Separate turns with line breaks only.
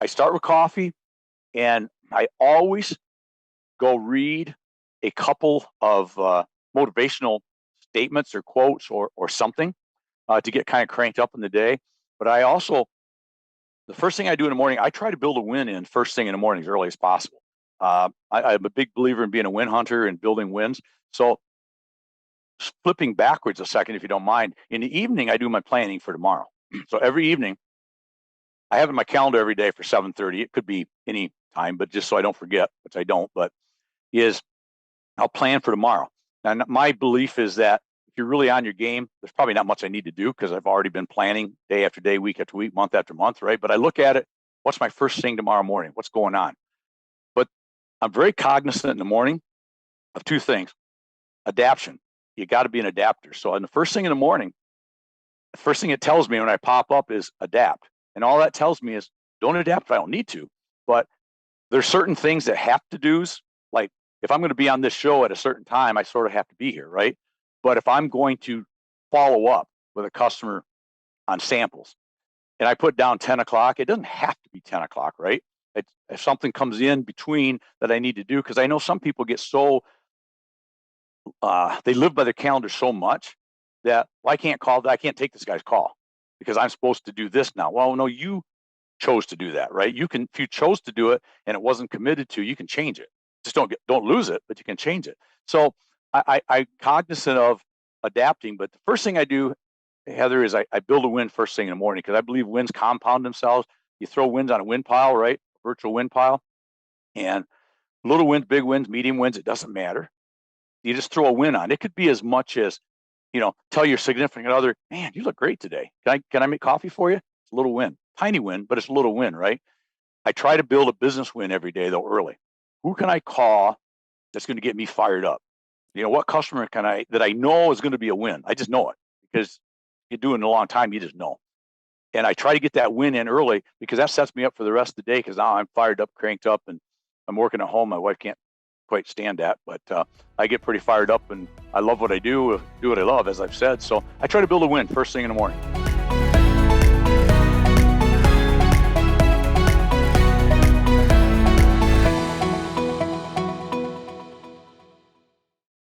I start with coffee, and I always go read a couple of motivational statements or quotes or something to get kind of cranked up in the day. But I also, the first thing I do in the morning, I try to build a win in first thing in the morning as early as possible. I'm a big believer in being a win hunter and building wins. So flipping backwards a second, if you don't mind, in the evening, I do my planning for tomorrow. So every evening, I have in my calendar every day for 7:30. It could be any time, but just so I don't forget, which I don't, but is I'll plan for tomorrow. And my belief is that if you're really on your game, there's probably not much I need to do because I've already been planning day after day, week after week, month after month, right? But I look at it, what's my first thing tomorrow morning? What's going on? But I'm very cognizant in the morning of two things. Adaptation. You got to be an adapter. So in the first thing in the morning, the first thing it tells me when I pop up is adapt. And all that tells me is don't adapt if I don't need to. But there's certain things that have to do's. Like if I'm going to be on this show at a certain time, I sort of have to be here, right? But if I'm going to follow up with a customer on samples and I put down 10 o'clock, it doesn't have to be 10 o'clock, right? If something comes in between that I need to do, because I know some people get so, they live by their calendar so much that, well, I can't take this guy's call because I'm supposed to do this now. Well, no, you chose to do that, right? If you chose to do it and it wasn't committed to, you can change it. Just don't lose it, but you can change it. So I'm cognizant of adapting, but the first thing I do, Heather, is I build a win first thing in the morning because I believe wins compound themselves. You throw wins on a win pile, right? A virtual win pile, and little wins, big wins, medium wins, it doesn't matter. You just throw a win on. It could be as much as, tell your significant other, man, you look great today. Can I make coffee for you? It's a little win, tiny win, but it's a little win, right? I try to build a business win every day though early. Who can I call that's going to get me fired up? What customer that I know is going to be a win? I just know it because you do it in a long time, you just know. And I try to get that win in early because that sets me up for the rest of the day because now I'm fired up, cranked up, and I'm working at home. My wife can't quite stand that, but I get pretty fired up and I love what I do what I love, as I've said. So I try to build a win first thing in the morning.